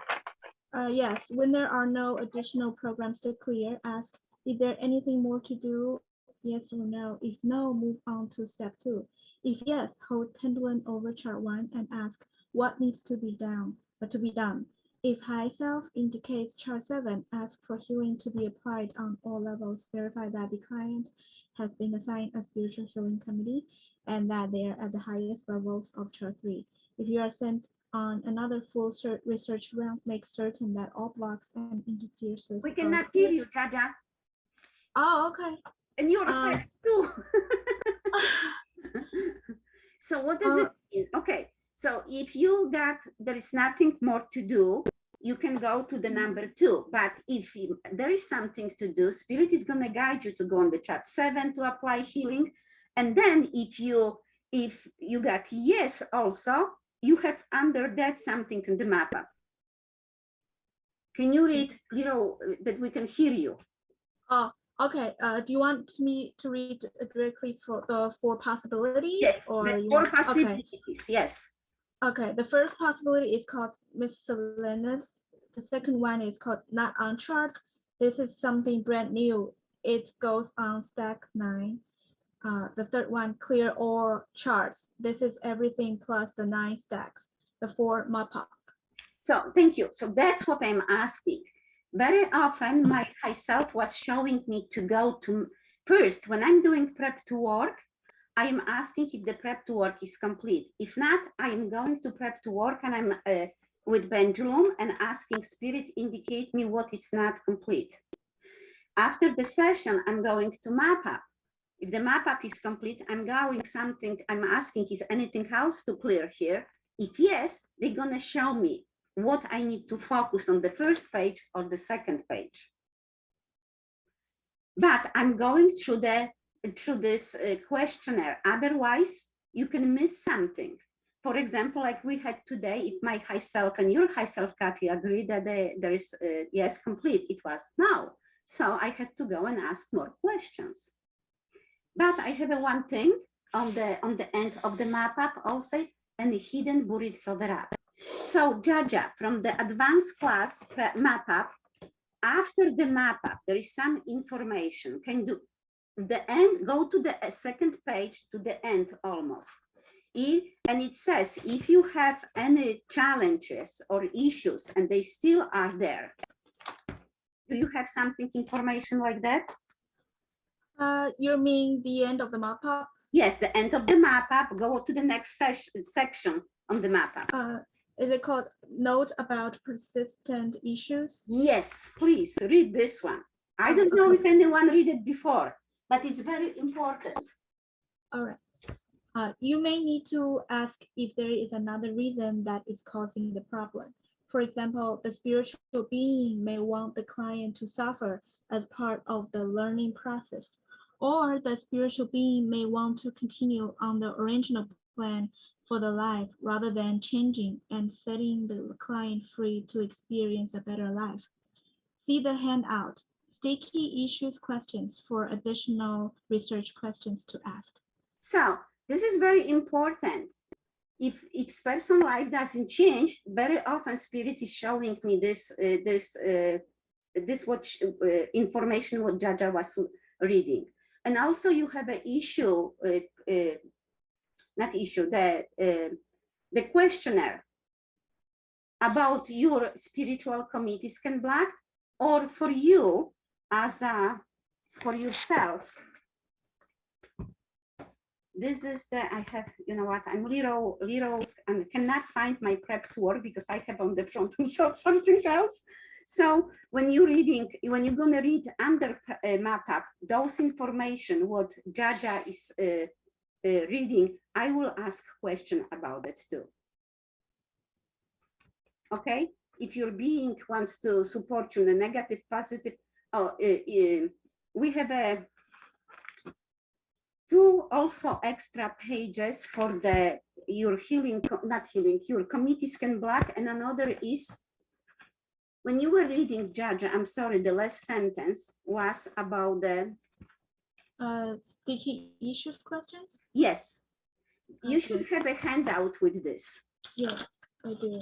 Speaker 4: Yes, when there are no additional programs to clear, ask, is there anything more to do? Yes or no. If no, move on to step 2. If yes, hold pendulum over chart 1 and ask what needs to be done. If high self indicates chart 7, ask for healing to be applied on all levels. Verify that the client has been assigned a spiritual healing committee and that they are at the highest levels of chart 3. If you are sent on another full research round, make certain that all blocks and interferences.
Speaker 2: We cannot hear you, Jaja.
Speaker 4: Oh, okay.
Speaker 2: And you're first too. So what does it mean? Okay, so if there is nothing more to do, you can go to the number 2. But if there is something to do, Spirit is going to guide you to go on the chart 7 to apply healing. And then if you got yes also, you have under that something in the map up. Can you read, that we can hear you?
Speaker 4: Okay. Do you want me to read directly for the 4 possibilities?
Speaker 2: Yes,
Speaker 4: or
Speaker 2: the
Speaker 4: you
Speaker 2: 4
Speaker 4: want,
Speaker 2: possibilities,
Speaker 4: okay.
Speaker 2: yes.
Speaker 4: Okay, the first possibility is called miscellaneous. The second one is called not on charts. This is something brand new. It goes on stack 9. The third one, clear all charts. This is everything plus the 9 stacks. The 4 mop up.
Speaker 2: So thank you. So that's what I'm asking. Very often my high self was showing me to go to first when I'm doing prep to work. I am asking if the prep to work is complete. If not, I am going to prep to work and I'm with pendulum and asking Spirit indicate me what is not complete. After the session, I'm going to map up. If the map up is complete, I'm asking is anything else to clear here? If yes, they're gonna show me what I need to focus on the first page or the second page. But I'm going through this questionnaire. Otherwise, you can miss something. For example, like we had today, if my high self and your high self, Kathy, agree that there is yes, complete, it was no. So I had to go and ask more questions. But I have one thing on the end of the map up also, and a hidden buried cover up. So Jaja, from the advanced class map up, after the map up, there is some information. Can do the end, go to the second page to the end almost. And it says, if you have any challenges or issues and they still are there, do you have something information like that?
Speaker 4: You mean the end of the map up?
Speaker 2: Yes, the end of the map up, go to the next section on the map up.
Speaker 4: Is it called Note about Persistent Issues?
Speaker 2: Yes, please read this one. I don't know if anyone read it before, but it's very important.
Speaker 4: All right. You may need to ask if there is another reason that is causing the problem. For example, the spiritual being may want the client to suffer as part of the learning process, or the spiritual being may want to continue on the original plan for the life rather than changing and setting the client free to experience a better life. See the handout, Sticky Issues Questions for additional research questions to ask.
Speaker 2: So this is very important. If person life doesn't change, very often Spirit is showing me this information what Jaja was reading. And also you have an issue, not issue, the questionnaire about your spiritual committee scan black, or for you as for yourself. This is I have, you know what, I'm little and cannot find my prep to work because I have on the front of something else. So when you're gonna read under map up, those information, what Jaja is reading, I will ask question about it too. Okay, if your being wants to support you in a negative, positive, we have two also extra pages for your healing, not healing, your committee scan black, and another is when you were reading, Jaja, I'm sorry, the last sentence was about the
Speaker 4: sticky issues questions?
Speaker 2: Yes. You should have a handout with this.
Speaker 4: Yes, I do.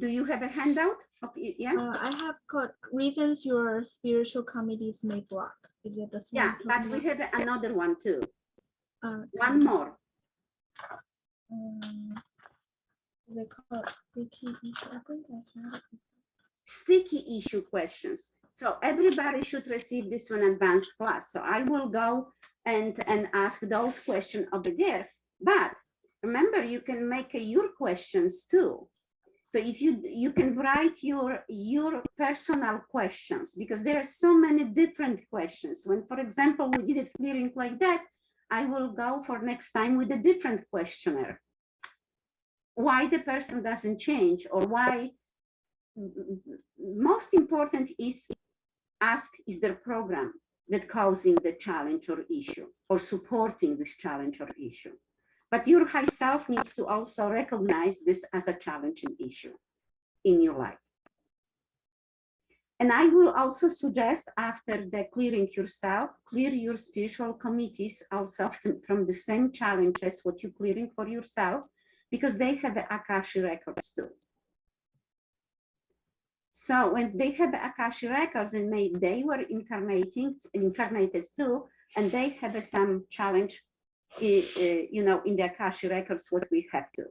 Speaker 2: Do you have a handout? Yeah.
Speaker 4: I have got reasons your spiritual committees may block. Is it the
Speaker 2: Yeah, but we have another one too. One more.
Speaker 4: Is it called sticky issue? I think I have it.
Speaker 2: Sticky issue questions. So everybody should receive this one advanced class. So I will go and ask those questions over there. But remember, you can make your questions too. So if you can write your personal questions, because there are so many different questions. When, for example, we did it clearing like that, I will go for next time with a different questionnaire. why the person doesn't change, or why. Most important is ask, is there a program that causing the challenge or issue, or supporting this challenge or issue? But your high self needs to also recognize this as a challenging issue in your life. And I will also suggest, after the clearing yourself, clear your spiritual committees also from the same challenges what you're clearing for yourself, because they have the Akashic records too. So when they have Akashic records, and they were incarnated too, and they have some challenge, you know, in the Akashic records what we have to.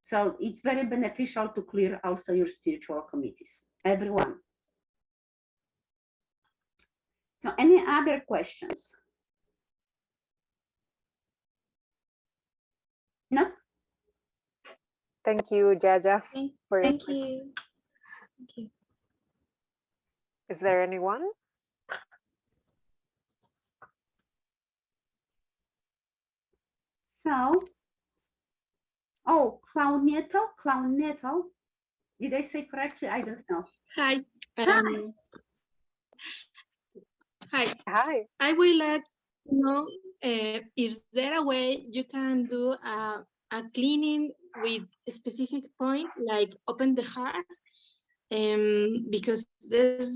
Speaker 2: So it's very beneficial to clear also your spiritual committees, everyone. So any other questions? No?
Speaker 1: Thank you, Jaja. For your
Speaker 4: Thank you. Thank you.
Speaker 1: Is there anyone?
Speaker 2: So, oh, Clownetto. Did I say correctly? I don't know.
Speaker 5: Hi.
Speaker 2: Hi.
Speaker 5: Hi.
Speaker 1: Hi.
Speaker 5: I would like to know, is there a way you can do a cleaning with a specific point, like open the heart? Because there's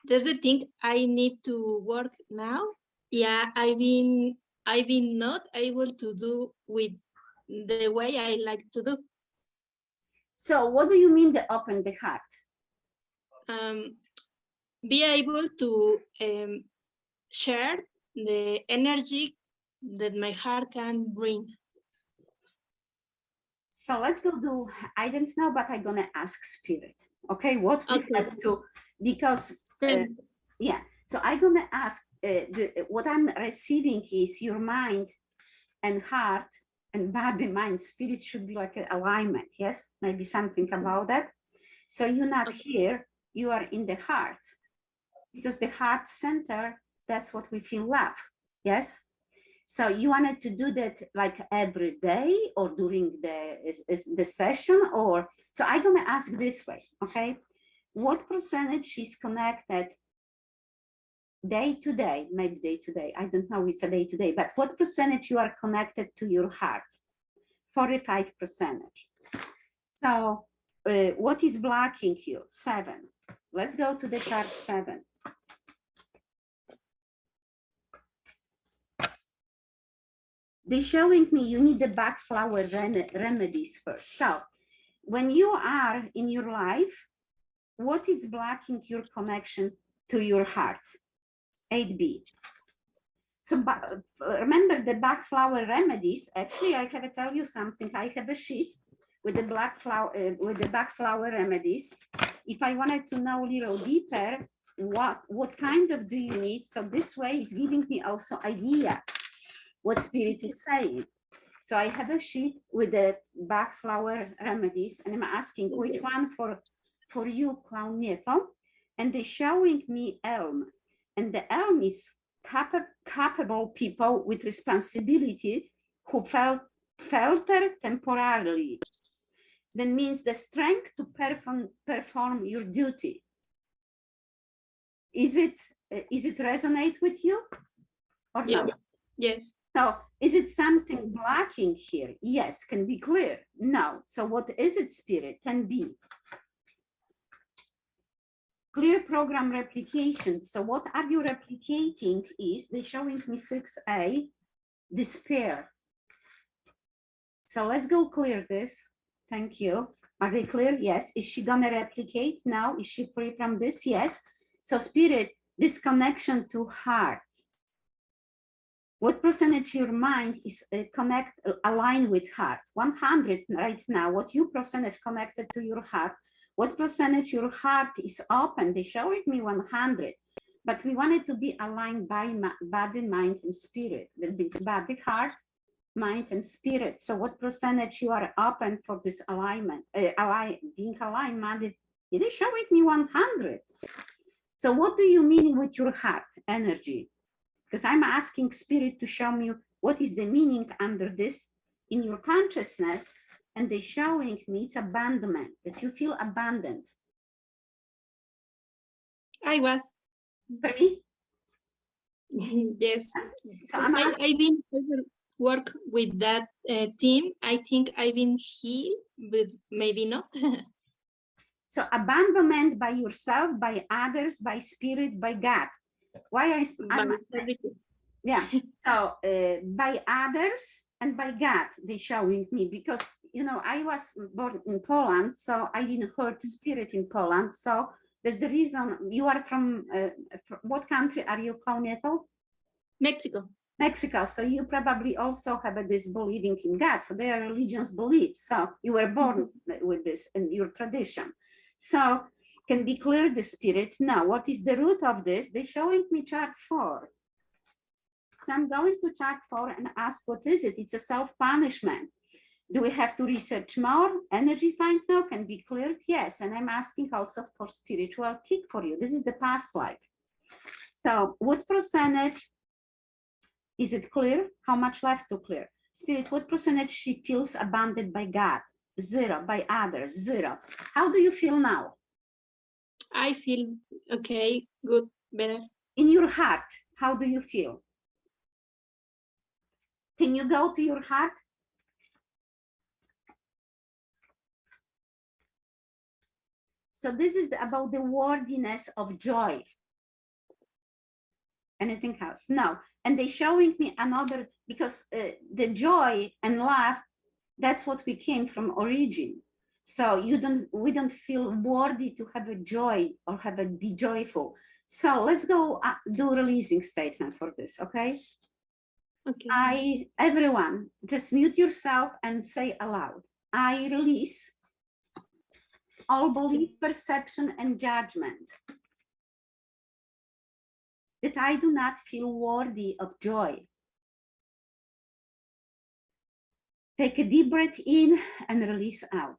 Speaker 5: the thing I need to work now. Yeah, I've been not able to do with the way I like to do.
Speaker 2: So what do you mean the open the heart?
Speaker 5: Be able to share the energy that my heart can bring.
Speaker 2: So let's go do, I don't know, but I'm gonna ask spirit. Okay, what we have to, because yeah, so I'm gonna ask, what I'm receiving is your mind and heart and body, mind, spirit should be like an alignment, yes? Maybe something about that. So you're not here, you are in the heart, because the heart center, that's what we feel love, yes? So you wanted to do that like every day or during the session, or, so I'm gonna ask this way, okay? What percentage is connected day to day, maybe day to day, I don't know, it's a day to day, but what percentage you are connected to your heart? 45%. So what is blocking you? 7. Let's go to the chart 7. They're showing me you need the back flower remedies first. So when you are in your life, what is blocking your connection to your heart? 8B. So remember the back flower remedies. Actually, I have to tell you something. I have a sheet with the black flower with the back flower remedies. If I wanted to know a little deeper, what kind of do you need? So this way is giving me also idea what spirit is saying. So I have a sheet with the back flower remedies, and I'm asking which one for you, Clown Nieto, and they're showing me elm, and the elm is capable people with responsibility who falter temporarily. That means the strength to perform your duty. Is it resonate with you or
Speaker 5: yeah.
Speaker 2: no?
Speaker 5: Yes.
Speaker 2: So is it something blocking here? Yes, can be clear. No. So what is it, spirit? Can be clear program replication. So what are you replicating is, they're showing me 6A, despair. So let's go clear this. Thank you. Are they clear? Yes. Is she gonna replicate now? Is she free from this? Yes. So spirit, this connection to heart. What percentage your mind is aligned with heart? 100 right now. What you percentage connected to your heart? What percentage your heart is open? They showing me 100, but we want it to be aligned by body, mind, and spirit. That means body, heart, mind, and spirit. So what percentage you are open for this alignment? Being aligned, minded. It is showing me 100. So what do you mean with your heart energy? Because I'm asking spirit to show me what is the meaning under this in your consciousness. And they're showing me it's abandonment, that you feel abandoned.
Speaker 5: I was.
Speaker 2: For me?
Speaker 5: Yes.
Speaker 2: So I'm asking,
Speaker 5: I've been work with that team. I think I've been healed, but maybe not.
Speaker 2: so abandonment by yourself, by others, by spirit, by God. Why
Speaker 5: Everything.
Speaker 2: yeah, so by others and by God, they showing me, because, you know, I was born in Poland, so I didn't hurt spirit in Poland. So there's the reason. You are from what country are you, Paunieto?
Speaker 5: Mexico.
Speaker 2: Mexico. So you probably also have this believing in God. So they are religious beliefs. So you were born with this in your tradition. So can be clear the spirit. Now, what is the root of this? They're showing me chart 4. So I'm going to chart 4 and ask, what is it? It's a self-punishment. Do we have to research more? Energy find now can be cleared? Yes. And I'm asking also for spiritual kick for you. This is the past life. So what percentage is it clear? How much left to clear? Spirit, what percentage she feels abandoned by God? 0. By others? 0. How do you feel now?
Speaker 5: I feel okay, good, better.
Speaker 2: In your heart, how do you feel? Can you go to your heart? So this is about the worthiness of joy. Anything else? No. And they're showing me another, because the joy and love, that's what we came from origin. So we don't feel worthy to have a joy or be joyful. So let's go do a releasing statement for this, okay?
Speaker 5: Okay.
Speaker 2: Everyone, just mute yourself and say aloud. I release all belief, perception, and judgment that I do not feel worthy of joy. Take a deep breath in and release out.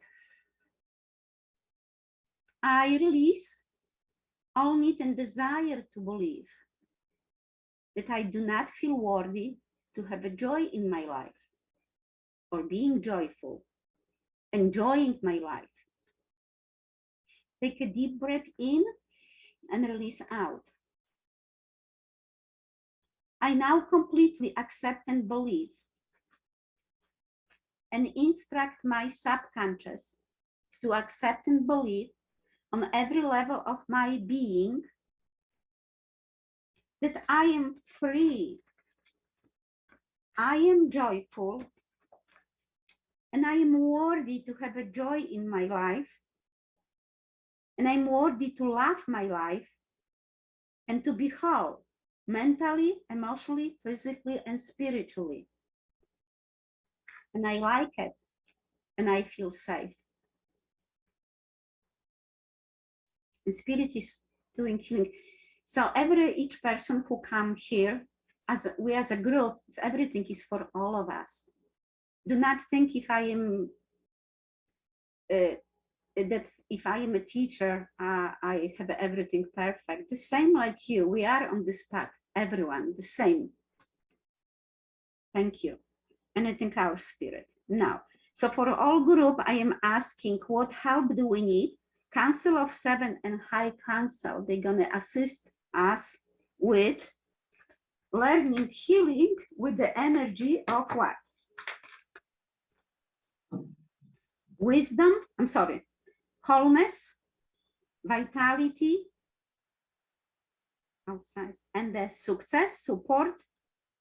Speaker 2: I release all need and desire to believe that I do not feel worthy to have a joy in my life, or being joyful, enjoying my life. Take a deep breath in and release out. I now completely accept and believe and instruct my subconscious to accept and believe on every level of my being that I am free, I am joyful, and I am worthy to have a joy in my life, and I'm worthy to love my life and to be whole, mentally, emotionally, physically, and spiritually. And I like it, and I feel safe. And spirit is doing healing. So each person who come here, as a group, everything is for all of us. Do not think if I am that if I am a teacher, I have everything perfect. The same like you, we are on this path, everyone, the same. Thank you. And I think our spirit. Now, so for all group, I am asking, what help do we need? Council of 7 and High Council, they're gonna assist us with learning, healing with the energy of what? Wisdom, I'm sorry, wholeness, vitality, outside, and the success, support,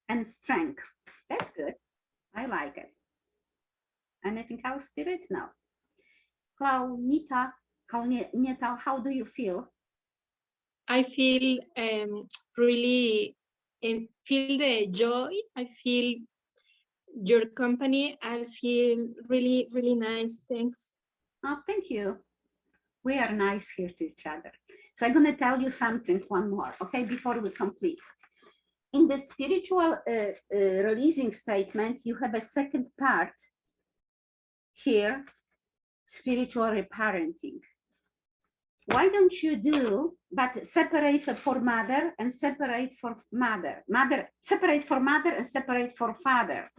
Speaker 2: and strength. That's good. I like it. And I think our spirit now. Claunita, how do you feel?
Speaker 5: I feel really feel the joy. I feel your company. I feel really, really nice. Thanks.
Speaker 2: Oh, thank you. We are nice here to each other. So I'm going to tell you something, one more, okay, before we complete. In the spiritual releasing statement, you have a second part here, spiritual reparenting. Why don't you do, but separate for mother and separate for mother, separate for mother and separate for father,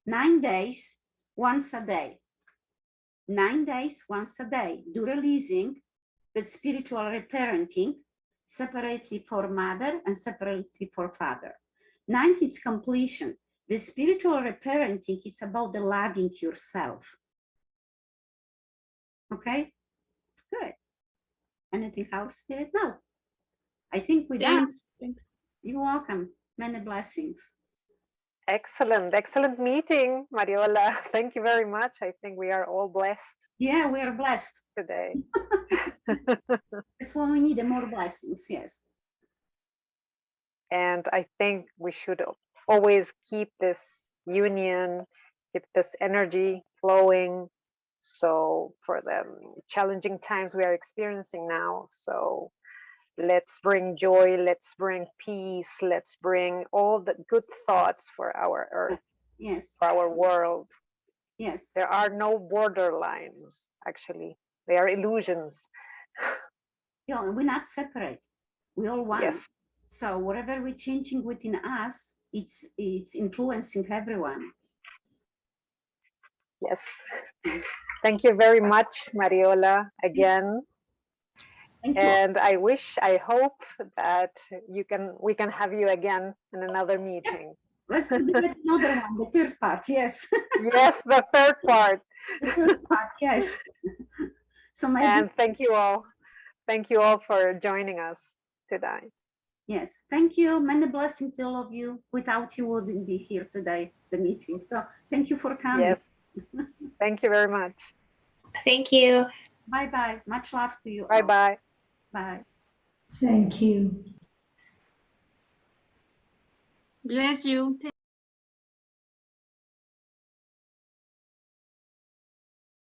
Speaker 2: 9 days, once a day. 9 days, once a day. Do releasing, that spiritual reparenting, separately for mother and separately for father. 9 is completion. The spiritual reparenting is about the loving yourself. Okay, good. Anything else, Spirit? No. I think we're done.
Speaker 5: Thanks.
Speaker 2: You're welcome. Many blessings.
Speaker 1: Excellent, excellent meeting, Mariola. Thank you very much. I think we are all blessed
Speaker 2: Yeah, we are blessed.
Speaker 1: today.
Speaker 2: That's why we need more blessings, yes.
Speaker 1: And I think we should always keep this union, keep this energy flowing. So for the challenging times we are experiencing now, so let's bring joy, let's bring peace, let's bring all the good thoughts for our earth,
Speaker 2: Yes,
Speaker 1: for our world.
Speaker 2: yes.
Speaker 1: There are no borderlines, actually. They are illusions.
Speaker 2: You know, we're not separate. We all one.
Speaker 1: Yes.
Speaker 2: So whatever we're changing within us, it's influencing everyone.
Speaker 1: Yes. Thank you very much, Mariola, again.
Speaker 2: Thank you.
Speaker 1: And I hope that we can have you again in another meeting.
Speaker 2: Let's do another one, the third part, yes.
Speaker 1: Yes, the third part.
Speaker 2: The third part, yes. So maybe.
Speaker 1: And thank you all. Thank you all for joining us today.
Speaker 2: Yes, thank you. Many blessings to all of you. Without you, wouldn't be here today, the meeting. So thank you for coming.
Speaker 1: Yes. Thank you very much.
Speaker 3: Thank you.
Speaker 2: Bye-bye. Much love to you.
Speaker 1: Bye-bye.
Speaker 2: Bye.
Speaker 6: Thank you.
Speaker 5: Bless you.